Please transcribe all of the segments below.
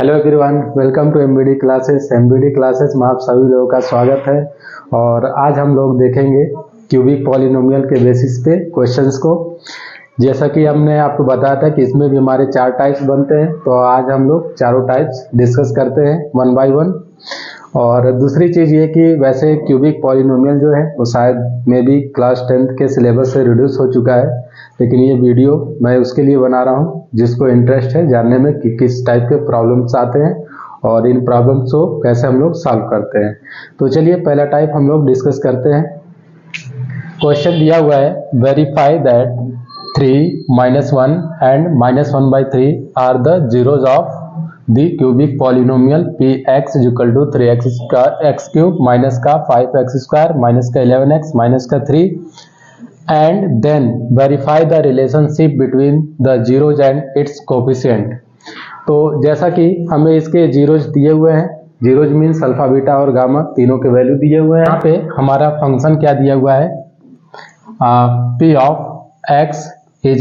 Hello everyone, welcome to MBD classes. MBD classes में आप सभी लोगों का स्वागत है। और आज हम लोग देखेंगे क्यूबिक पॉलिनोमियल के बेसिस पे क्वेश्चंस को। जैसा कि हमने आपको बताया था कि इसमें भी हमारे 4 टाइप्स बनते हैं, तो आज हम लोग चारों टाइप्स डिस्कस करते हैं वन बाय वन। और दूसरी चीज़ ये कि वैसे क्यूबिक पॉलिनोमियल जो है वो शायद मे बी क्लास 10th के सिलेबस से रिड्यूस हो चुका है, लेकिन ये वीडियो मैं उसके लिए बना रहा हूँ जिसको इंटरेस्ट है जानने में कि किस टाइप के प्रॉब्लम्स आते हैं और इन प्रॉब्लम्स को कैसे हम लोग सॉल्व करते हैं। तो चलिए पहला टाइप हम लोग डिस्कस करते हैं। क्वेश्चन दिया हुआ है, verify that 3, -1 and -1/3 are the zeros of the cubic polynomial px = 3x³ minus का 5x² माइनस का 11x माइनस का 3 and then verify the relationship between the zeros and its coefficient। तो जैसा कि हमें इसके जीरोज दिए हुए हैं, जीरोज मीन्स अल्फा बीटा और गामा तीनों के वैल्यू दिए हुए हैं। यहाँ पे हमारा फंक्शन क्या दिया हुआ है, p of x =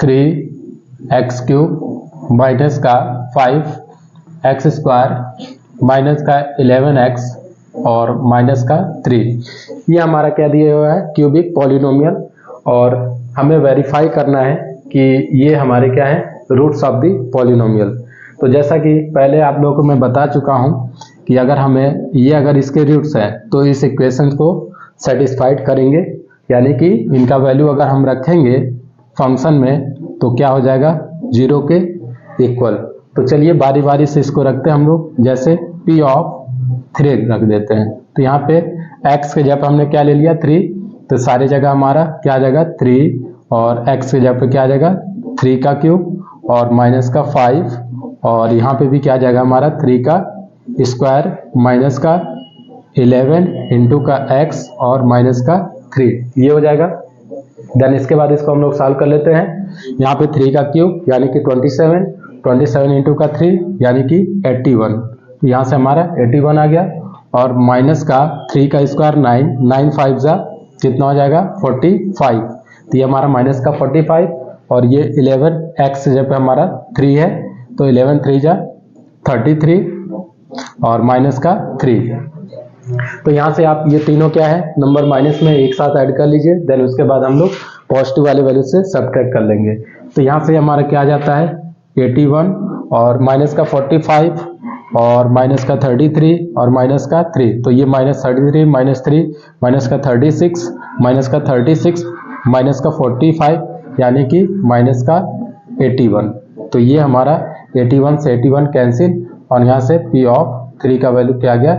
3x³ minus का 5x² माइनस का 11x और माइनस का 3। ये हमारा क्या दिया हुआ है, क्यूबिक पॉलिनोमियल। और हमें वेरीफाई करना है कि ये हमारे क्या है, रूट्स ऑफ द पॉलिनोमियल। तो जैसा कि पहले आप लोगों को मैं बता चुका हूँ कि अगर इसके रूट्स हैं तो इस इक्वेशन को सेटिस्फाइड करेंगे, यानी कि इनका वैल्यू अगर हम रखेंगे फंक्शन में तो क्या हो जाएगा, 0 के इक्वल। तो चलिए बारी बारी से इसको रखते हैं हम लोग। जैसे p ऑफ 3 रख देते हैं, तो यहाँ पे x के जगह हमने क्या ले लिया, 3, तो सारी जगह हमारा क्या आ जाएगा 3, और x के जगह पे क्या आ जाएगा 3³ और माइनस का 5, और यहाँ पे भी क्या आ जाएगा हमारा 3² माइनस का 11 इंटू का x और माइनस का 3, ये हो जाएगा। देन इसके बाद इसको हम लोग सॉल्व कर लेते हैं। यहाँ पे 3³ यानी कि 27 इंटू का 3 यानी कि 81, तो यहाँ से हमारा 81 आ गया, और माइनस का 3² 9 5 जा कितना हो जाएगा 45, तो ये हमारा माइनस का 45, और ये 11x जब पे हमारा 3 है तो 11 3 जा 33 और माइनस का 3। तो यहाँ से आप ये तीनों क्या है नंबर माइनस में एक साथ ऐड कर लीजिए, देन उसके बाद हम लोग पॉजिटिव वाले वैल्यू से सब्ट्रैक्ट कर लेंगे। तो यहाँ से हमारा क्या आ जाता है 81 और माइनस का 45 और माइनस का 33 और माइनस का 3, तो ये -33 -3 माइनस का 36 माइनस का 36 माइनस का 45 यानी कि माइनस का 81। तो ये हमारा 81 से 81 कैंसिल, और यहाँ से p ऑफ 3 का वैल्यू क्या आ गया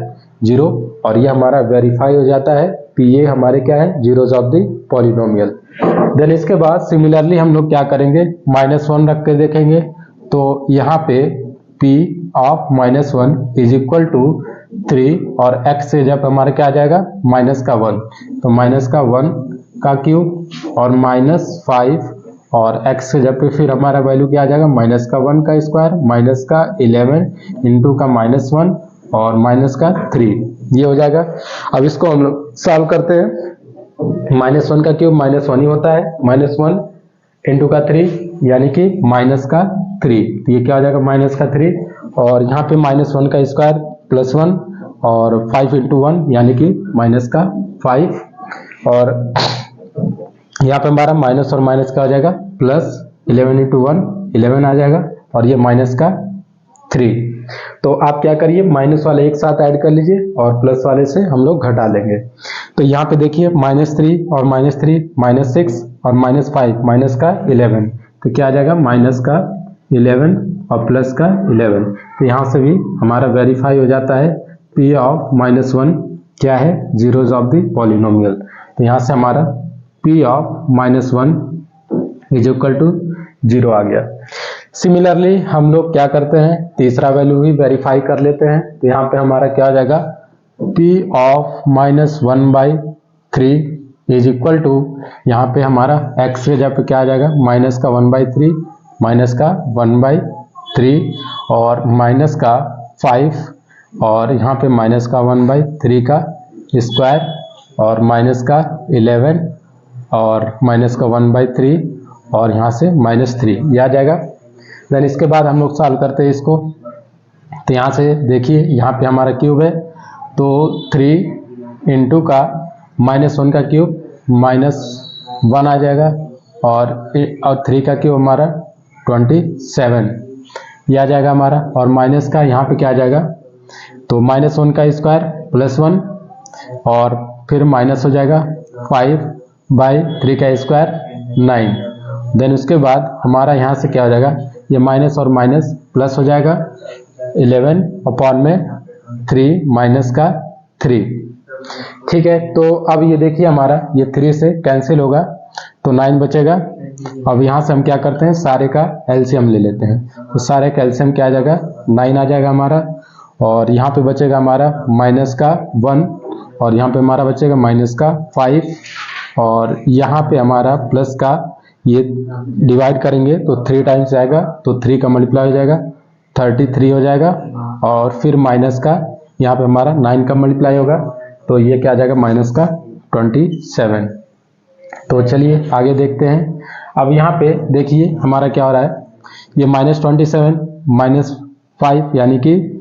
0, और ये हमारा वेरीफाई हो जाता है कि ये हमारे क्या है, zeros of the polynomial. Then इसके बाद सिमिलरली हम लोग क्या करेंगे, -1 रख के देखेंगे। तो यहाँ पे p ऑफ -1 = 3 और x से जब हमारा क्या आ जाएगा -1, तो -1 और -5 और x से जब पे फिर हमारा वैल्यू क्या आ जाएगा -1² माइनस का 11 इंटू का -1 और माइनस का 3, ये हो जाएगा। अब इसको हम लोग सॉल्व करते हैं। -1 का क्यूब -1 ही होता है, -1 इंटू का 3 यानी कि माइनस का 3, तो ये क्या हो जाएगा -3, और यहाँ पे -1 का स्क्वायर +1 और 5 इंटू 1 यानी कि -5, और यहाँ पे हमारा माइनस और माइनस का हो जाएगा +11 इंटू 1 11 आ जाएगा, और ये -3। तो आप क्या करिए, माइनस वाले एक साथ ऐड कर लीजिए और प्लस वाले से हम लोग घटा लेंगे। तो यहाँ पे देखिए -3 और -3 -6 और -5 माइनस का 11, तो क्या आ जाएगा -11 और प्लस का 11। तो यहाँ से भी हमारा वेरीफाई हो जाता है p ऑफ -1 क्या है, जीरोज ऑफ द पॉलिनोमियल। तो यहाँ से हमारा p ऑफ -1 = 0 आ गया। सिमिलरली हम लोग क्या करते हैं, तीसरा वैल्यू भी वेरीफाई कर लेते हैं। तो यहाँ पे हमारा क्या हो जाएगा, p ऑफ -1/3 = यहाँ पे हमारा x के जगह पे क्या आ जाएगा -1/3 माइनस का 1/3 और माइनस का 5, और यहाँ पे माइनस का 1/3 का स्क्वायर और माइनस का 11 और माइनस का 1/3 और यहाँ से -3, ये आ जाएगा। देन इसके बाद हम लोग सॉल्व करते हैं इसको। तो यहाँ से देखिए यहाँ पे हमारा क्यूब है, तो 3 इंटू का -1 का क्यूब -1 आ जाएगा, और 3 का क्यूब हमारा 27 ये आ जाएगा हमारा, और माइनस का यहाँ पे क्या आ जाएगा, तो -1 का स्क्वायर +1 और फिर माइनस हो जाएगा 5/3 का स्क्वायर 9। देन उसके बाद हमारा यहाँ से क्या हो जाएगा, ये माइनस और माइनस प्लस हो जाएगा 11/3 माइनस का 3। ठीक है, तो अब ये देखिए हमारा ये 3 से कैंसिल होगा तो 9 बचेगा। अब यहाँ से हम क्या करते हैं, सारे का एलसीएम ले लेते हैं, तो सारे का एलसीएम क्या आ जाएगा, 9 आ जाएगा हमारा, और यहाँ पे बचेगा हमारा माइनस का 1, और यहाँ पे हमारा बचेगा माइनस का 5, और यहाँ पे हमारा प्लस का ये डिवाइड करेंगे तो 3 टाइम्स आएगा, तो 3 का मल्टीप्लाई हो जाएगा 33 हो जाएगा, और फिर माइनस का यहाँ पे हमारा 9 का मल्टीप्लाई होगा, तो ये क्या आ जाएगा माइनस का 27। तो चलिए आगे देखते हैं। अब यहाँ पे देखिए हमारा क्या हो रहा है, ये -27 -5 यानी कि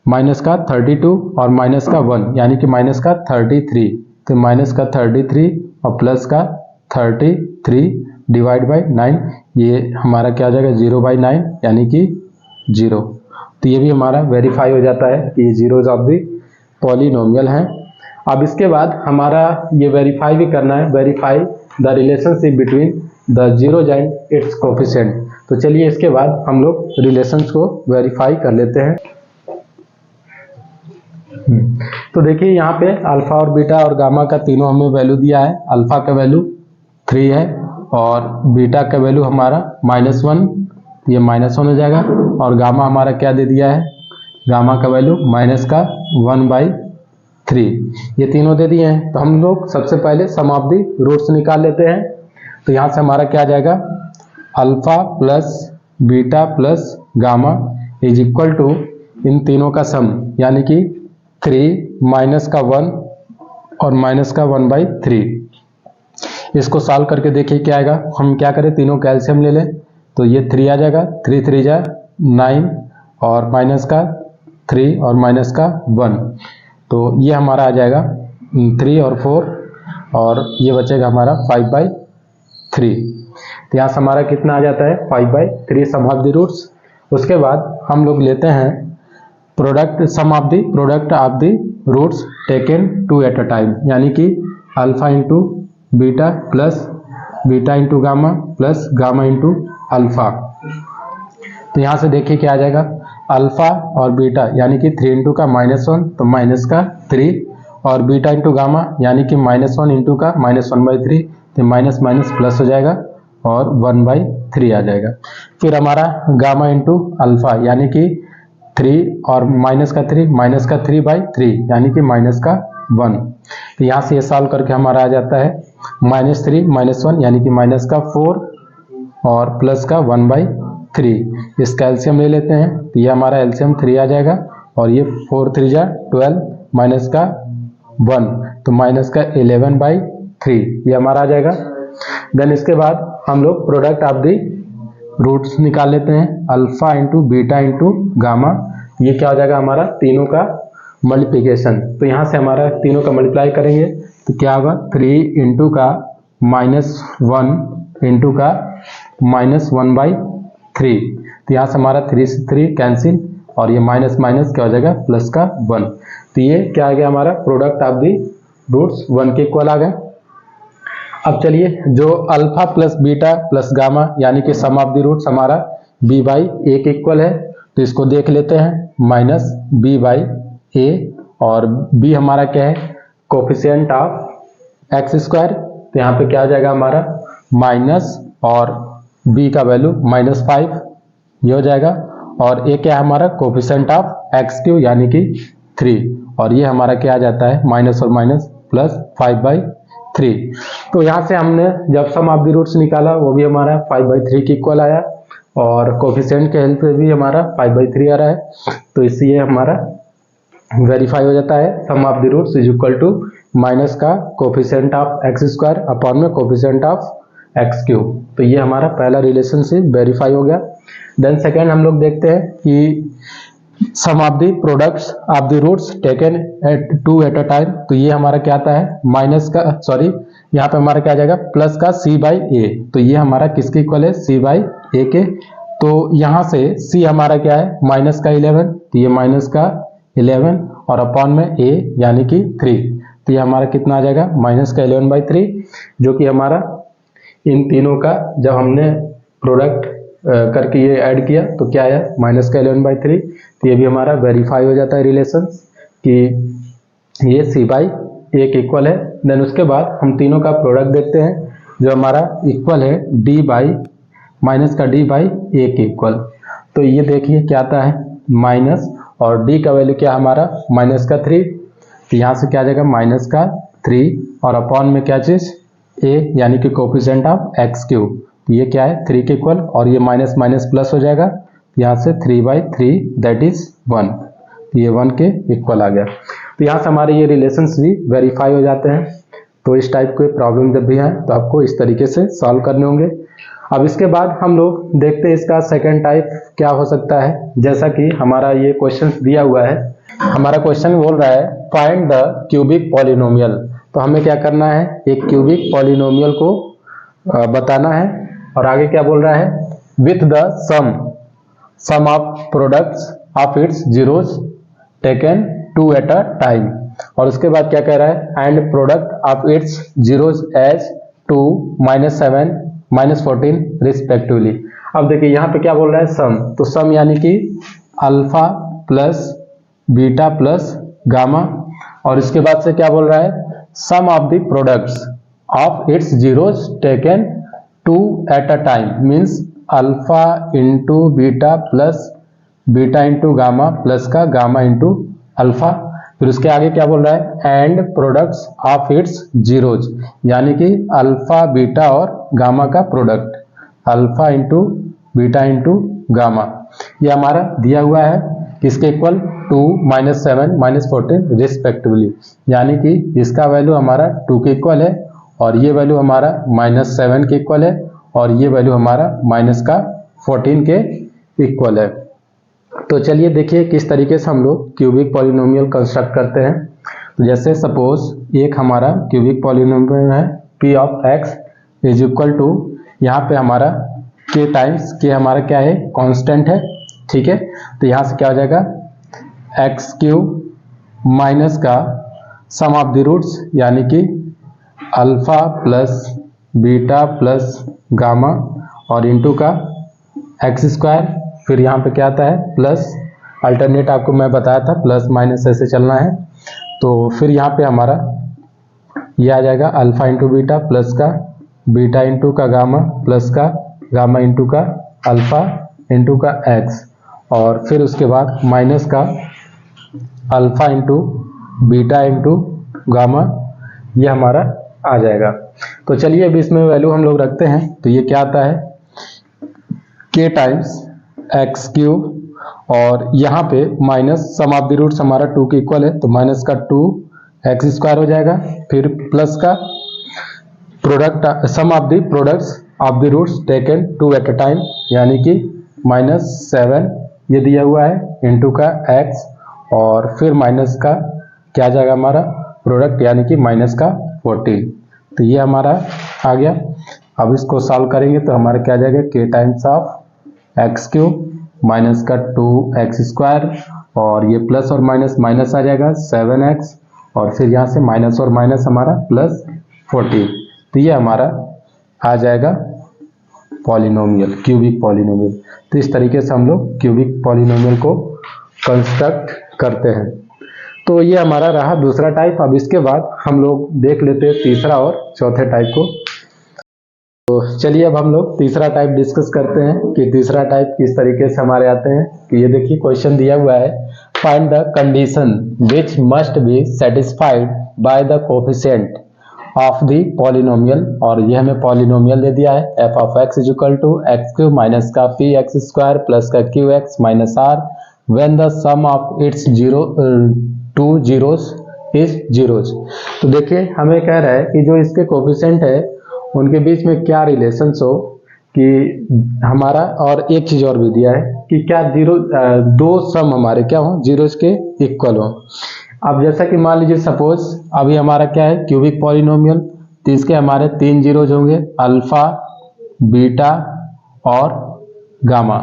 माइनस का 32 और माइनस का 1 यानी कि माइनस का 33, तो माइनस का 33 और प्लस का 33 डिवाइड बाई 9, ये हमारा क्या आ जाएगा 0/9 यानी कि 0। तो ये भी हमारा वेरीफाई हो जाता है कि ये जीरोज ऑफ द पॉलिनोमियल हैं। अब इसके बाद हमारा ये वेरीफाई भी करना है, verify the relationship between the zeros and it's coefficient. तो चलिए इसके बाद हम लोग रिलेशंस को वेरीफाई कर लेते हैं। तो देखिए यहाँ पे अल्फा और बीटा और गामा का तीनों हमें वैल्यू दिया है। अल्फा का वैल्यू 3 है और बीटा का वैल्यू हमारा -1, ये -1 हो जाएगा, और गामा हमारा क्या दे दिया है, गामा का वैल्यू -1/3, ये तीनों दे दिए हैं। तो हम लोग सबसे पहले सम ऑफ दी रूट्स निकाल लेते हैं। तो यहाँ से हमारा क्या आ जाएगा, alpha plus beta plus gamma is equal to इन तीनों का सम यानी कि 3 माइनस का 1 और माइनस का 1/3। इसको सॉल्व करके देखिए क्या आएगा। हम क्या करें, तीनों का एलसीएम ले लें, तो ये 3 आ जाएगा, 3 3 जा 9 और माइनस का 3 और माइनस का 1, तो ये हमारा आ जाएगा 3 और 4, और ये बचेगा हमारा 5/3। तो यहाँ से हमारा कितना आ जाता है 5/3 सम ऑफ द रूट्स। उसके बाद हम लोग लेते हैं product sum of the product of the roots taken 2 at a time, यानी कि alpha into beta plus beta into gamma plus gamma into alpha. तो यहाँ से देखिए क्या आ जाएगा, अल्फा और बीटा यानी कि 3 इंटू का -1 तो माइनस का 3, और बीटा इंटू गामा यानी कि -1 इंटू का -1/3 तो माइनस माइनस प्लस हो जाएगा और 1/3 आ जाएगा। फिर हमारा गामा इंटू अल्फा यानी कि 3 और माइनस का 3/3 यानी कि माइनस का 1। तो यहाँ से ये सॉल्व करके हमारा आ जाता है -3 -1 यानी कि माइनस का 4 और प्लस का 1/3। इसका एलसीएम ले लेते हैं, तो ये हमारा एलसीएम 3 आ जाएगा, और ये 4 3 जा 12 माइनस का 1 तो माइनस का 11/3 ये हमारा आ जाएगा। देन इसके बाद हम लोग प्रोडक्ट ऑफ दी रूट्स निकाल लेते हैं, alpha into beta into gamma, ये क्या हो जाएगा हमारा तीनों का मल्टीप्लिकेशन। तो यहाँ से हमारा तीनों का मल्टीप्लाई करेंगे तो क्या होगा, 3 इंटू का -1 इंटू का -1/3। तो यहाँ से हमारा 3 से 3 कैंसिल, और ये माइनस माइनस क्या हो जाएगा प्लस का 1। तो ये क्या आ गया हमारा प्रोडक्ट ऑफ दी रूट्स 1 के इक्वल आ गए। अब चलिए जो alpha plus beta plus gamma यानी कि सम ऑफ द रूट्स हमारा b/a के इक्वल है, तो इसको देख लेते हैं, -b/a, और b हमारा क्या है कोफिशिएंट ऑफ x²। तो यहाँ पे क्या आ जाएगा हमारा माइनस, और b का वैल्यू -5 ये हो जाएगा, और a क्या है हमारा कोफिशिएंट ऑफ x³ यानी कि 3, और ये हमारा क्या आ जाता है माइनस और माइनस प्लस 5/3। तो यहाँ से हमने जब सम ऑफ द रूट्स निकाला वो भी हमारा 5/3 के इक्वल आया, और कोफिशिएंट के हेल्प से भी हमारा 5/3 आ रहा है, तो इससे ये हमारा वेरीफाई हो जाता है sum of the roots is equal to minus का कोफिशिएंट ऑफ x² अपॉन में कोफिशिएंट ऑफ x³। तो ये हमारा पहला रिलेशनशिप वेरीफाई हो गया। देन सेकेंड हम लोग देखते हैं कि sum of the products of the roots taken at two at a time. तो ये हमारा क्या आता है, माइनस का, सॉरी यहाँ पे हमारा क्या आ जाएगा, प्लस का c बाई ए। तो ये हमारा किसके इक्वल है, c बाई ए के। तो यहाँ से c हमारा क्या है, माइनस का 11, तो ये माइनस का 11 और अपॉन में a यानी कि 3। तो ये हमारा कितना आ जाएगा, माइनस का 11/3, जो कि हमारा इन तीनों का जब हमने प्रोडक्ट करके ये ऐड किया तो क्या आया, माइनस का 11/3। तो ये भी हमारा वेरीफाई हो जाता है रिलेशन कि ये c बाई ए के इक्वल है। देन उसके बाद हम तीनों का प्रोडक्ट देखते हैं जो हमारा इक्वल है d बाई माइनस का d बाई ए के इक्वल। तो ये देखिए क्या आता है, माइनस और d का वैल्यू क्या हमारा, माइनस का 3। तो यहाँ से क्या आ जाएगा, माइनस का 3 और अपॉन में क्या चीज, a यानी कि कोफिशिएंट ऑफ x क्यूब। तो ये क्या है, 3 के इक्वल, और ये माइनस माइनस प्लस हो जाएगा, यहाँ से 3/3 दैट इज 1। तो ये 1 के इक्वल आ गया। तो यहाँ से हमारे ये रिलेशंस भी वेरीफाई हो जाते हैं। तो इस टाइप के प्रॉब्लम जब भी आए तो आपको इस तरीके से सॉल्व करने होंगे। अब इसके बाद हम लोग देखते हैं इसका सेकंड टाइप क्या हो सकता है। जैसा कि हमारा ये क्वेश्चन दिया हुआ है, हमारा क्वेश्चन बोल रहा है फाइंड द क्यूबिक पॉलिनोमियल। तो हमें क्या करना है, एक क्यूबिक पॉलिनोमियल को बताना है। और आगे क्या बोल रहा है, with the sum of products of its zeros taken 2 at a time. और उसके बाद क्या कह रहा है, and product of its zeros as 2, -7, -14 respectively. अब देखिए यहाँ पे क्या बोल रहा है, सम। तो सम यानी कि alpha plus beta plus gamma. और इसके बाद से क्या बोल रहा है, sum of the products of its zeros taken 2 at a time, means alpha into beta plus beta into gamma plus का गामा इंटू अल्फा। फिर उसके आगे क्या बोल रहा है, and products of its zeros, यानी कि अल्फा बीटा और गामा का product, alpha into beta into gamma. ये हमारा दिया हुआ है किसके इक्वल, 2, -7, -14 रिस्पेक्टिवली। यानी कि इसका वैल्यू हमारा 2 के इक्वल है, और ये वैल्यू हमारा -7 के इक्वल है, और ये वैल्यू हमारा -14 के इक्वल है। तो चलिए देखिए किस तरीके से हम लोग क्यूबिक पॉलिनोमियल कंस्ट्रक्ट करते हैं। तो जैसे सपोज एक हमारा क्यूबिक पॉलिनोमियल है p of x is equal to, यहाँ पे हमारा k टाइम्स k हमारा क्या है, कांस्टेंट है, ठीक है। तो यहाँ से क्या हो जाएगा, एक्स क्यूब माइनस का सम ऑफ द रूट्स, यानी कि alpha plus beta plus gamma और इंटू का एक्स स्क्वायर। फिर यहाँ पे क्या आता है, प्लस, अल्टरनेट आपको मैं बताया था, प्लस माइनस ऐसे चलना है। तो फिर यहाँ पे हमारा ये आ जाएगा अल्फा इंटू बीटा प्लस का बीटा इंटू का गामा प्लस का गामा इंटू का अल्फा इंटू का एक्स, और फिर उसके बाद माइनस का alpha into beta into gamma, ये हमारा आ जाएगा। तो चलिए अब इसमें वैल्यू हम लोग रखते हैं। तो ये क्या आता है, k टाइम्स एक्स क्यूब, और यहाँ पे minus sum of the roots हमारा 2 के इक्वल है, तो माइनस का 2 एक्स स्क्वायर हो जाएगा। फिर प्लस का product, sum of the products of the roots taken 2 at a time, यानी कि -7 ये दिया हुआ है इंटू का x, और फिर माइनस का क्या जाएगा हमारा प्रोडक्ट, यानी कि -14। तो ये हमारा आ गया। अब इसको सॉल्व करेंगे तो हमारा क्या जाएगा, k times of x cube minus का 2x स्क्वायर, और ये प्लस और माइनस माइनस आ जाएगा 7x, और फिर यहाँ से माइनस और माइनस हमारा +14। तो ये हमारा आ जाएगा पॉलिनोमियल, क्यूबिक पॉलिनोमियल। तो इस तरीके से हम लोग क्यूबिक पॉलिनोमियल को कंस्ट्रक्ट करते हैं। तो ये हमारा रहा दूसरा टाइप। अब इसके बाद हम लोग देख लेते हैं तीसरा और चौथे टाइप को। तो चलिए अब हम लोग तीसरा टाइप डिस्कस करते हैं कि तीसरा टाइप किस तरीके से हमारे आते हैं। कि ये देखिए क्वेश्चन दिया हुआ है, find the condition which must be satisfied by the coefficient of the polynomial. और ये हमें पॉलिनोमियल दे दिया है, f of x is equal to x cube minus का पी एक्स स्क्वायर प्लस का Q X minus R when the sum of its two zeros is zeros. तो देखिए हमें कह रहा है कि जो इसके कोफिशिएंट है उनके बीच में क्या रिलेशंस हो कि हमारा और एक चीज और भी दिया है कि क्या दो सम हमारे क्या हो, जीरोज के इक्वल हो। अब जैसा कि मान लीजिए सपोज अभी हमारा क्या है क्यूबिक पॉलिनोमियल, तो इसके हमारे 3 जीरोज होंगे, अल्फा, बीटा और गामा।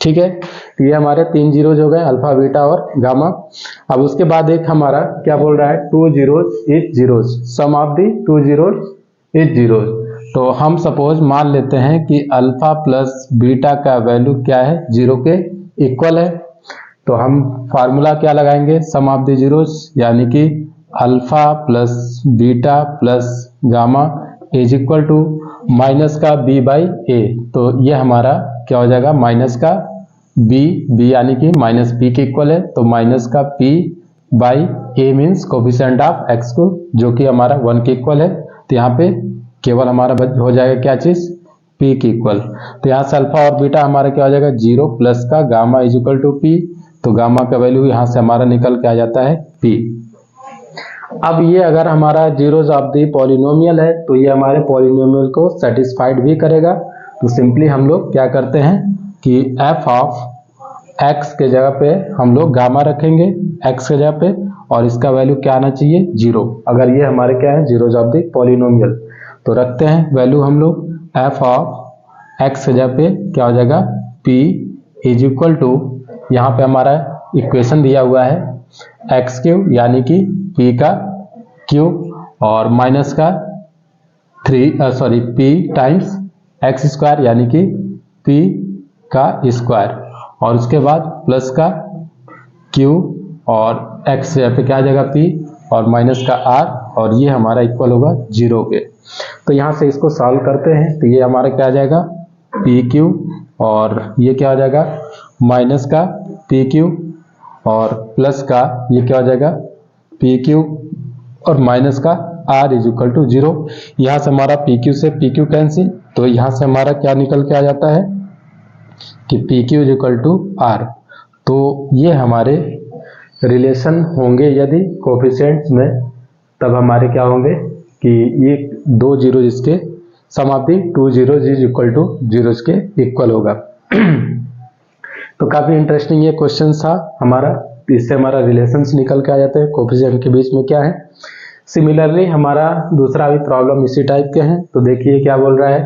ठीक है, तो ये हमारे 3 जीरोज हो गए, अल्फा, बीटा और गामा। अब उसके बाद एक हमारा क्या बोल रहा है 2 zeros is zeros, sum of the 2 zeros is zeros. तो हम सपोज मान लेते हैं कि अल्फा प्लस बीटा का वैल्यू क्या है, 0 के इक्वल है। तो हम फार्मूला क्या लगाएंगे, सम ऑफ द जीरोज, यानी कि alpha plus beta plus gamma is equal to minus का बी बाई ए। तो ये हमारा क्या हो जाएगा, माइनस का बी यानी कि माइनस पी के इक्वल है, तो माइनस का P by A means coefficient of x को, जो कि हमारा 1 के इक्वल है। तो यहाँ पे केवल हमारा हो जाएगा क्या चीज, पी के इक्वल। तो यहाँ से अल्फा और बीटा हमारा क्या हो जाएगा 0 प्लस का gamma is equal to P. तो गामा का वैल्यू यहाँ से हमारा निकल के आ जाता है पी। अब ये अगर हमारा जीरोज ऑफ दी पॉलिनोमियल है तो ये हमारे पॉलिनोमियल को सेटिस्फाइड भी करेगा। तो सिंपली हम लोग क्या करते हैं कि एफ ऑफ एक्स के जगह पे हम लोग गामा रखेंगे, एक्स के जगह पे, और इसका वैल्यू क्या आना चाहिए 0, अगर ये हमारे क्या है जीरोज ऑफ दी पॉलिनोमियल। तो रखते हैं वैल्यू हम लोग एफ ऑफ एक्स के जगह पे क्या हो जाएगा p इज इक्वल टू, यहाँ पे हमारा इक्वेशन दिया हुआ है एक्स क्यूब यानी कि p का क्यूब और माइनस का p टाइम्स एक्स स्क्वायर यानी कि p का स्क्वायर, और उसके बाद प्लस का क्यूब और x पे क्या आ जाएगा p और माइनस का r, और ये हमारा इक्वल होगा 0 के। तो यहाँ से इसको सॉल्व करते हैं तो ये हमारा क्या आ जाएगा पी क्यूब और ये क्या हो जाएगा माइनस का पी क्यूब और प्लस का ये क्या हो जाएगा पी क्यूब और माइनस का आर इज इक्वल टू 0। यहाँ से हमारा पी क्यू से पी क्यू कैंसिल, तो यहाँ से हमारा क्या निकल के आ जाता है कि P Q is equal to R. तो ये हमारे रिलेशन होंगे यदि कोफिशिएंट्स में, तब हमारे क्या होंगे कि ये 2 जीरो इसके sum of the 2 zeros is equal to zeros के इक्वल होगा। तो काफी इंटरेस्टिंग ये क्वेश्चन था हमारा, इससे हमारा रिलेशंस निकल के आ जाते हैं कोफिशिएंट के बीच में क्या है। सिमिलरली हमारा दूसरा भी प्रॉब्लम इसी टाइप के हैं। तो देखिए क्या बोल रहा है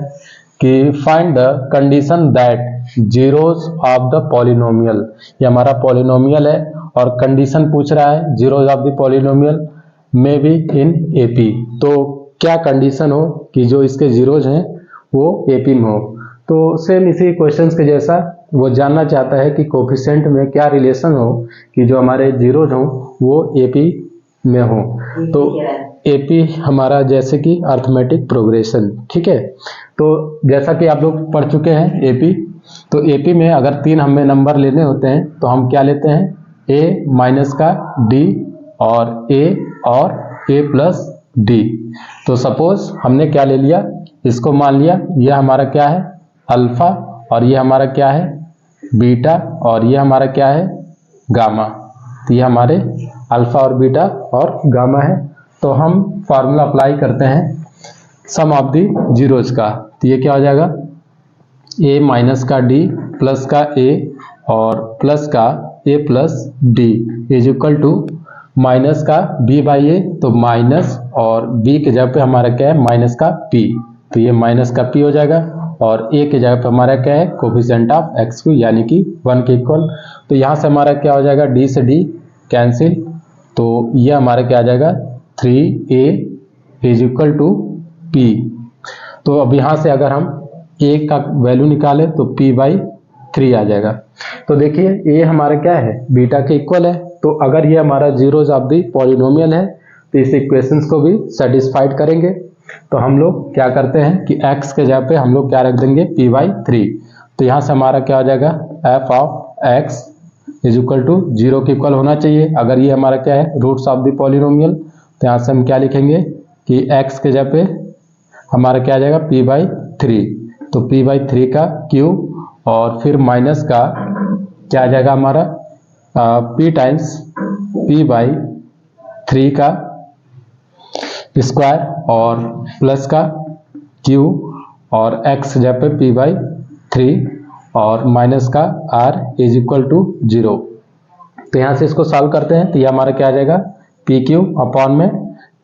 कि find the condition that zeros of the polynomial, ये हमारा पॉलिनोमियल है और कंडीशन पूछ रहा है zeros of the polynomial may be in AP. तो क्या कंडीशन हो कि जो इसके जीरोज हैं वो एपी में हो। तो सेम इसी क्वेश्चंस के जैसा वो जानना चाहता है कि कोफिशिएंट में क्या रिलेशन हो कि जो हमारे जीरोज हो वो एपी में हो। तो एपी हमारा जैसे कि अर्थमेटिक प्रोग्रेशन, ठीक है। तो जैसा कि आप लोग पढ़ चुके हैं एपी, तो एपी में अगर 3 हमें नंबर लेने होते हैं तो हम क्या लेते हैं ए माइनस का डी और ए प्लस डी। तो सपोज हमने क्या ले लिया, इसको मान लिया ये हमारा क्या है अल्फा और ये हमारा क्या है बीटा और ये हमारा क्या है गामा। तो ये हमारे अल्फा और बीटा और गामा है। तो हम फार्मूला अप्लाई करते हैं सम ऑफ दी जीरोज का। तो ये क्या हो जाएगा ए माइनस का डी प्लस का ए और प्लस का A plus D is equal to minus का बी बाई ए, तो माइनस और बी के जगह पे हमारा क्या है माइनस का पी, तो ये माइनस का पी हो जाएगा और ए के जगह पे हमारा क्या है कोफिशिएंट ऑफ एक्स क्यू यानी कि 1 के इक्वल। तो यहाँ से हमारा क्या हो जाएगा डी से डी कैंसिल, तो ये हमारा क्या आ जाएगा 3a is equal to P. तो अब यहाँ से अगर हम a का वैल्यू निकालें तो p बाई 3 आ जाएगा। तो देखिए a हमारा क्या है बीटा के इक्वल है, तो अगर ये हमारा जीरोज ऑफ दी पॉलिनोमियल है तो इस इक्वेशंस को भी सेटिस्फाइड करेंगे। तो हम लोग क्या करते हैं कि x के जगह पे हम लोग क्या रख देंगे p बाई 3। तो यहाँ से हमारा क्या हो जाएगा f of x is equal to 0 के इक्वल होना चाहिए। अगर ये हमारा क्या है रूट्स ऑफ द पॉलिनोमियल, तो यहाँ से हम क्या लिखेंगे कि x के जगह पे हमारा क्या आ जाएगा p बाई 3, तो p बाई 3 का क्यूब और फिर माइनस का क्या आ जाएगा हमारा p टाइम्स p बाई 3 का स्क्वायर और प्लस का क्यूब और x जब पे p/3 और माइनस का r इज इक्वल टू 0। तो यहाँ से इसको सॉल्व करते हैं तो ये हमारा क्या आ जाएगा, p³ अपॉन में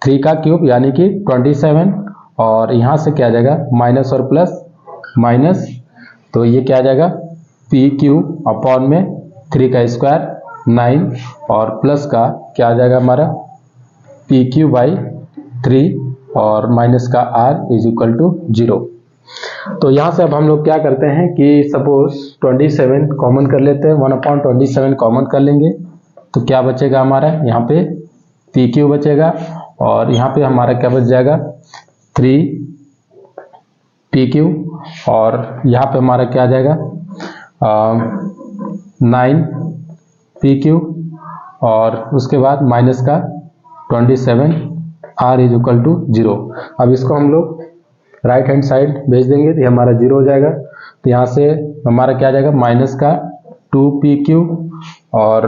3 का क्यूब यानी कि 27, और यहाँ से क्या आ जाएगा माइनस और प्लस माइनस, तो ये क्या आ जाएगा p³ अपॉन में 3 का स्क्वायर 9 और प्लस का क्या आ जाएगा हमारा p³/3 और माइनस का r इज इक्वल टू 0। तो यहाँ से अब हम लोग क्या करते हैं कि सपोज 27 कॉमन कर लेते हैं, 1/27 कॉमन कर लेंगे तो क्या बचेगा हमारा, यहाँ पे p³ बचेगा और यहाँ पे हमारा क्या बच जाएगा 3p³ और यहाँ पे हमारा क्या आ जाएगा 9p³ और उसके बाद माइनस का 27 r इज इक्वल टू 0। अब इसको हम लोग राइट हैंड साइड भेज देंगे तो ये हमारा 0 हो जाएगा। तो यहाँ से हमारा क्या आ जाएगा माइनस का 2p³ और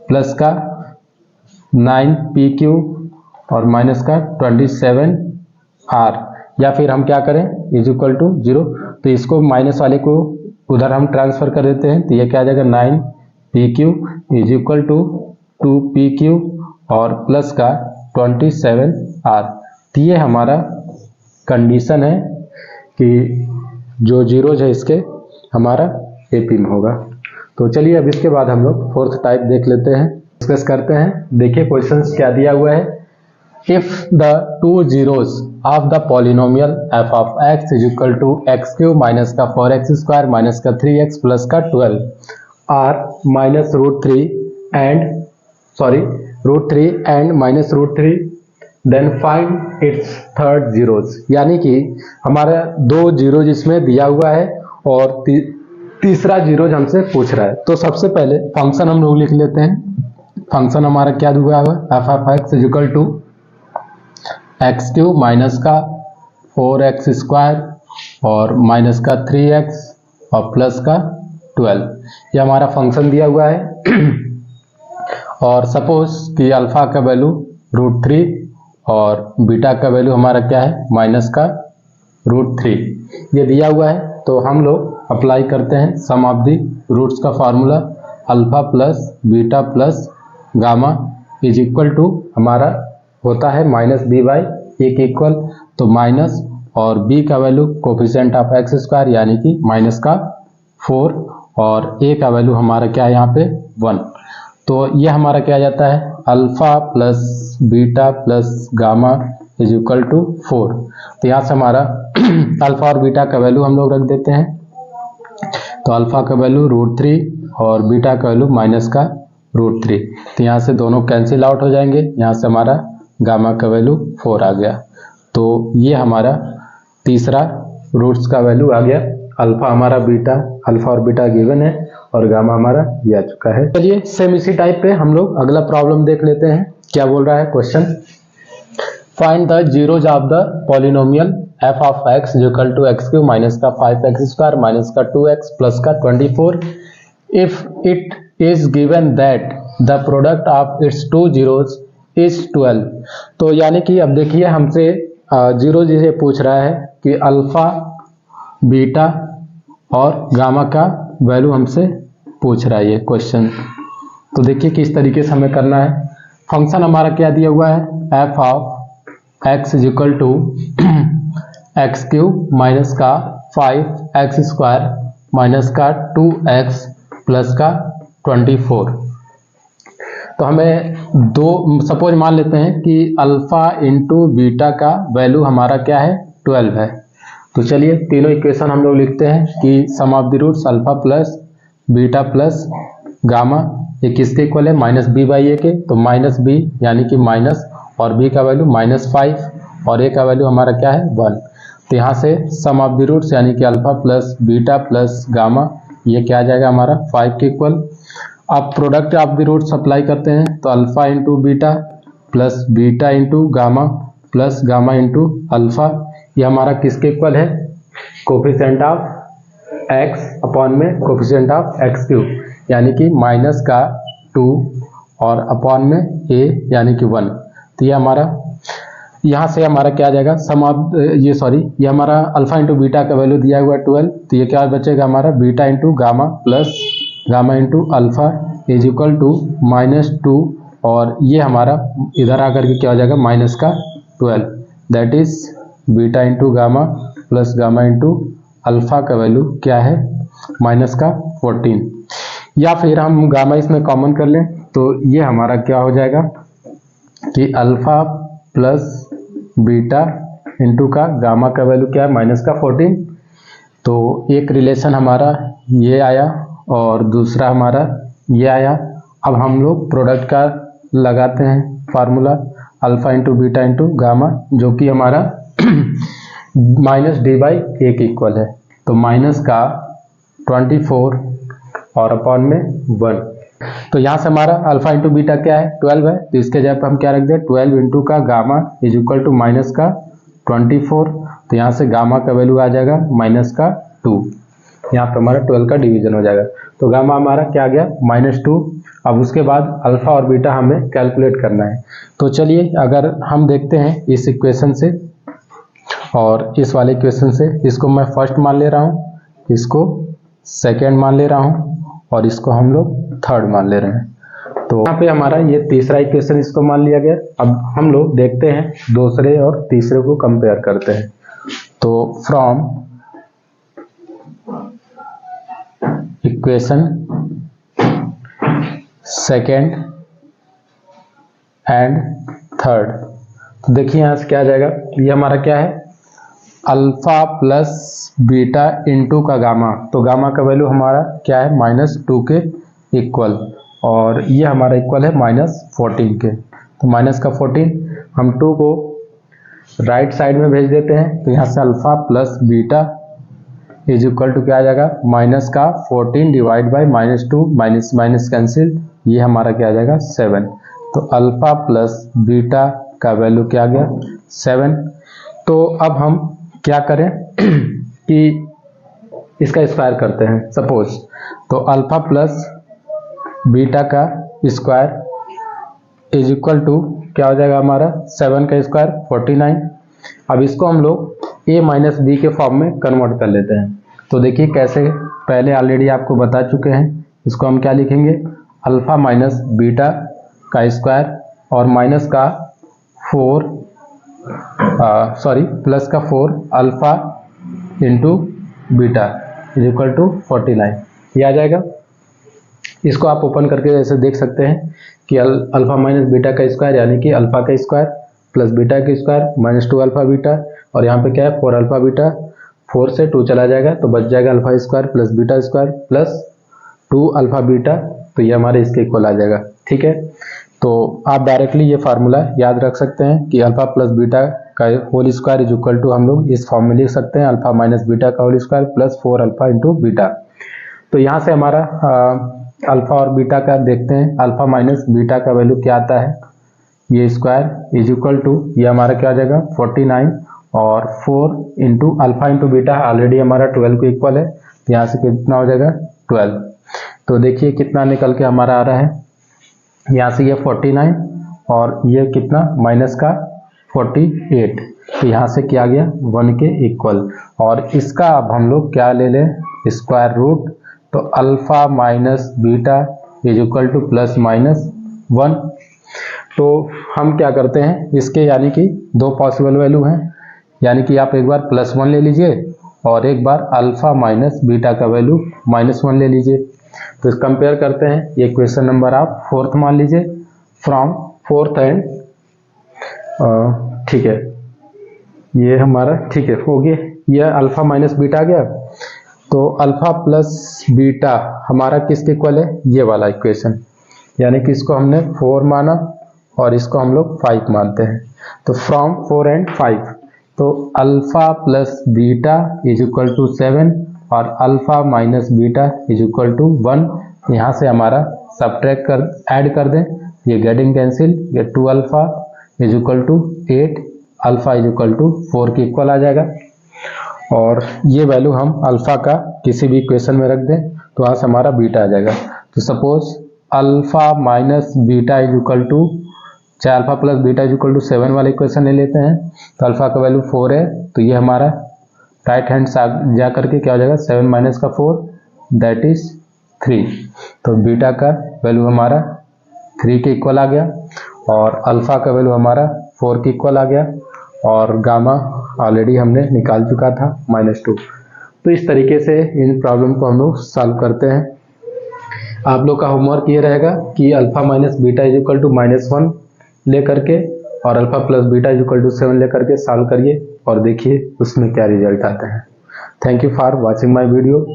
प्लस का 9p³ और माइनस का 27r, या फिर हम क्या करें इज इक्वल टू 0। तो इसको माइनस वाले को उधर हम ट्रांसफर कर देते हैं तो ये क्या आ जाएगा 9p³ is equal to 2p³ और प्लस का 27r। तो ये हमारा कंडीशन है कि जो जीरोज है इसके हमारा एपी में होगा। तो चलिए अब इसके बाद हम लोग फोर्थ टाइप देख लेते हैं, डिस्कस करते हैं। देखिए क्वेश्चन क्या दिया हुआ है, if the two zeros of the polynomial f of x is equal to x³ minus का 4x² माइनस का 3x प्लस का 12 are minus √3 and minus √3 then find its third zeros. यानी कि हमारा दो जीरोज इसमें दिया हुआ है और तीसरा जीरोज हमसे पूछ रहा है। तो सबसे पहले फंक्शन हम लोग लिख लेते हैं। फंक्शन हमारा क्या दिया हुआ है, f of x is equal to x³ minus का 4x² और माइनस का 3x और प्लस का 12, ये हमारा फंक्शन दिया हुआ है। और सपोज कि अल्फा का वैल्यू √3 और बीटा का वैल्यू हमारा क्या है माइनस का √3, ये दिया हुआ है। तो हम लोग अप्लाई करते हैं सम ऑफ दी रूट्स का formula, alpha plus beta plus gamma is equal to हमारा होता है -b/a के इक्वल, तो माइनस और b का वैल्यू कोफिशिएंट ऑफ x² यानी कि माइनस का 4 और a का वैल्यू हमारा क्या है यहाँ पे 1। तो ये हमारा क्या आ जाता है alpha plus beta plus gamma is equal to 4। तो यहाँ से हमारा अल्फा और बीटा का वैल्यू हम लोग रख देते हैं। तो अल्फा का वैल्यू √3 और बीटा का वैल्यू माइनस का √3, तो यहाँ से दोनों कैंसिल आउट हो जाएंगे। यहाँ से हमारा गामा का वैल्यू 4 आ गया। तो ये हमारा तीसरा रूट्स का वैल्यू आ गया। अल्फा हमारा अल्फा और बीटा गिवन है और गामा हमारा ये आ चुका है। चलिए सेम इसी टाइप पे हम लोग अगला प्रॉब्लम देख लेते हैं। क्या बोल रहा है question, find the zeros of the polynomial f of x is equal to x³ minus का 5x² माइनस का 2x प्लस का 24 if it is given that the product of its two zeros is 12। तो यानी कि अब देखिए हमसे zero जिसे पूछ रहा है कि अल्फा बीटा और गामा का वैल्यू हमसे पूछ रहा है ये क्वेश्चन। तो देखिए किस तरीके से हमें करना है। फंक्शन हमारा क्या दिया हुआ है, f of x is equal to x³ minus का 5x² माइनस का 2x प्लस का 24। तो हमें सपोज मान लेते हैं कि अल्फा इंटू बीटा का वैल्यू हमारा क्या है 12 है। तो चलिए तीनों इक्वेशन हम लोग लिखते हैं कि sum of the roots alpha plus beta plus gamma ये किसके इक्वल है -b/a के। तो -b यानी कि माइनस और b का वैल्यू -5 और a का वैल्यू हमारा क्या है 1। तो यहाँ से सम ऑफ द रूट्स यानी कि alpha plus beta plus gamma ये क्या आ जाएगा हमारा 5 के इक्वल। अब product of the roots apply करते हैं तो alpha into beta plus beta into gamma plus gamma into alpha ये हमारा किसके इक्वल है, कोफिशिएंट ऑफ x अपॉन में कोफिशिएंट ऑफ x³ यानी कि माइनस का 2 और अपॉन में a यानी कि 1। तो ये हमारा यहाँ से हमारा क्या आ जाएगा सम ऑफ ये हमारा अल्फा इंटू बीटा का वैल्यू दिया हुआ है 12, तो ये क्या बचेगा हमारा beta into gamma plus gamma into alpha is equal to -2, और ये हमारा इधर आकर के क्या हो जाएगा माइनस का 12, that is beta into gamma plus gamma into alpha का वैल्यू क्या है माइनस का 14, या फिर हम गामा इसमें कॉमन कर लें तो ये हमारा क्या हो जाएगा कि अल्फा प्लस बीटा इंटू का गामा का वैल्यू क्या है माइनस का 14। तो एक रिलेशन हमारा ये आया और दूसरा हमारा ये आया। अब हम लोग प्रोडक्ट का लगाते हैं formula alpha into beta into gamma, जो कि हमारा -d/a के इक्वल है। तो माइनस का 24 और अपॉन में 1, तो यहाँ से हमारा अल्फा इंटू बीटा क्या है 12 है, तो इसके जगह पर हम क्या रख दें 12 इंटू का gamma is equal to minus का 24, तो यहाँ से गामा का वैल्यू आ जाएगा माइनस का 2, यहाँ पे हमारा 12 का डिवीजन हो जाएगा। तो गामा हमारा क्या आ गया -2। अब उसके बाद अल्फा और बीटा हमें कैलकुलेट करना है। तो चलिए अगर हम देखते हैं इस इक्वेशन से और इस वाले इक्वेशन से, इसको मैं फर्स्ट मान ले रहा हूँ, इसको सेकेंड मान ले रहा हूँ और इसको हम लोग थर्ड मान ले रहे हैं। तो यहाँ पे हमारा ये तीसरा इक्वेशन इसको मान लिया गया। अब हम लोग देखते हैं दूसरे और तीसरे को कंपेयर करते हैं। तो from equation second and third, तो देखिए यहाँ से क्या आ जाएगा, ये हमारा क्या है अल्फा प्लस बीटा इंटू का गामा, तो गामा का वैल्यू हमारा क्या है -2 के इक्वल, और ये हमारा इक्वल है -14 के। तो माइनस का 14 हम 2 को राइट साइड में भेज देते हैं, तो यहाँ से alpha plus beta is equal to क्या आ जाएगा माइनस का 14 divide by -2, minus minus cancel, ये हमारा क्या आ जाएगा 7। तो अल्फा प्लस बीटा का वैल्यू क्या आ गया 7। तो अब हम क्या करें कि इसका स्क्वायर करते हैं सपोज, तो अल्फा प्लस बीटा का स्क्वायर इज इक्वल टू क्या हो जाएगा हमारा 7 का स्क्वायर 49। अब इसको हम लोग a माइनस बी के फॉर्म में कन्वर्ट कर लेते हैं। तो देखिए कैसे, पहले ऑलरेडी आपको बता चुके हैं। इसको हम क्या लिखेंगे अल्फा माइनस बीटा का स्क्वायर और माइनस का 4 प्लस का 4 alpha into beta is equal to 49, ये आ जाएगा। इसको आप ओपन करके ऐसे देख सकते हैं कि अल्फा माइनस बीटा का स्क्वायर यानी कि अल्फा का स्क्वायर प्लस बीटा का स्क्वायर -2 अल्फा बीटा, और यहाँ पे क्या है 4 अल्फा बीटा, 4 से 2 चला जाएगा तो बच जाएगा alpha square plus beta square plus 2 alpha beta, तो ये हमारे इसके इक्वल आ जाएगा। ठीक है, तो आप डायरेक्टली ये फार्मूला याद रख सकते हैं कि अल्फा प्लस बीटा का whole square is equal to हम लोग इस फॉर्म में लिख सकते हैं अल्फा माइनस बीटा का whole square plus 4 alpha into beta. तो यहाँ से हमारा अल्फा और बीटा का देखते हैं, अल्फा माइनस बीटा का वैल्यू क्या आता है, ये स्क्वायर इज इक्वल टू ये हमारा क्या आ जाएगा 49 और 4 into alpha into beta already हमारा 12 को इक्वल है, तो यहाँ से कितना हो जाएगा 12। तो देखिए कितना निकल के हमारा आ रहा है, यहाँ से ये 49 और ये कितना माइनस का 48, तो यहाँ से क्या आ गया 1 के इक्वल। और इसका अब हम लोग क्या ले लें स्क्वायर रूट, तो alpha minus beta is equal two plus minus 1। तो हम क्या करते हैं इसके, यानी कि 2 पॉसिबल वैल्यू हैं, यानी कि आप एक बार +1 ले लीजिए और एक बार अल्फा माइनस बीटा का वैल्यू -1 ले लीजिए। तो इस कंपेयर करते हैं, ये क्वेश्चन नंबर आप 4th मान लीजिए फ्रॉम 4th एंड ठीक है, ये हमारा ठीक है हो गया, ये अल्फा माइनस बीटा आ गया। तो अल्फा प्लस बीटा हमारा किसके इक्वल है, ये वाला इक्वेशन, यानी कि इसको हमने 4 माना और इसको हम लोग 5 मानते हैं। तो फ्रॉम 4 एंड 5, तो alpha plus beta is equal to 7 और alpha minus beta is equal to 1। यहाँ से हमारा सब्ट्रैक्ट कर ऐड कर दें, ये गेटिंग कैंसिल, ये 2 alpha is equal to 8, alpha is equal to 4 के इक्वल आ जाएगा। और ये वैल्यू हम अल्फा का किसी भी इक्वेशन में रख दें तो वहाँ से हमारा बीटा आ जाएगा। तो suppose alpha minus beta is equal to चाहे alpha plus beta is equal to 7 वाला इक्वेशन ले लेते हैं तो अल्फा का वैल्यू 4 है, तो ये हमारा राइट हैंड से जा करके क्या हो जाएगा 7 माइनस का 4 दैट इज 3। तो बीटा का वैल्यू हमारा 3 के इक्वल आ गया और अल्फा का वैल्यू हमारा 4 के इक्वल आ गया और गामा ऑलरेडी हमने निकाल चुका था -2। तो इस तरीके से इन प्रॉब्लम को हम लोग सॉल्व करते हैं। आप लोग का होमवर्क ये रहेगा कि alpha minus beta is equal to -1 ले करके और alpha plus beta is equal to 7 ले करके सॉल्व करिए और देखिए उसमें क्या रिजल्ट आते हैं। Thank you for watching my video.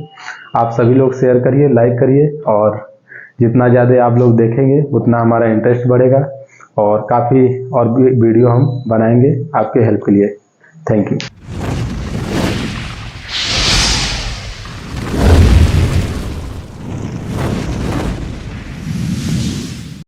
आप सभी लोग शेयर करिए, लाइक करिए और जितना ज़्यादा आप लोग देखेंगे उतना हमारा इंटरेस्ट बढ़ेगा और काफ़ी और भी वीडियो हम बनाएंगे आपके हेल्प के लिए। Thank you.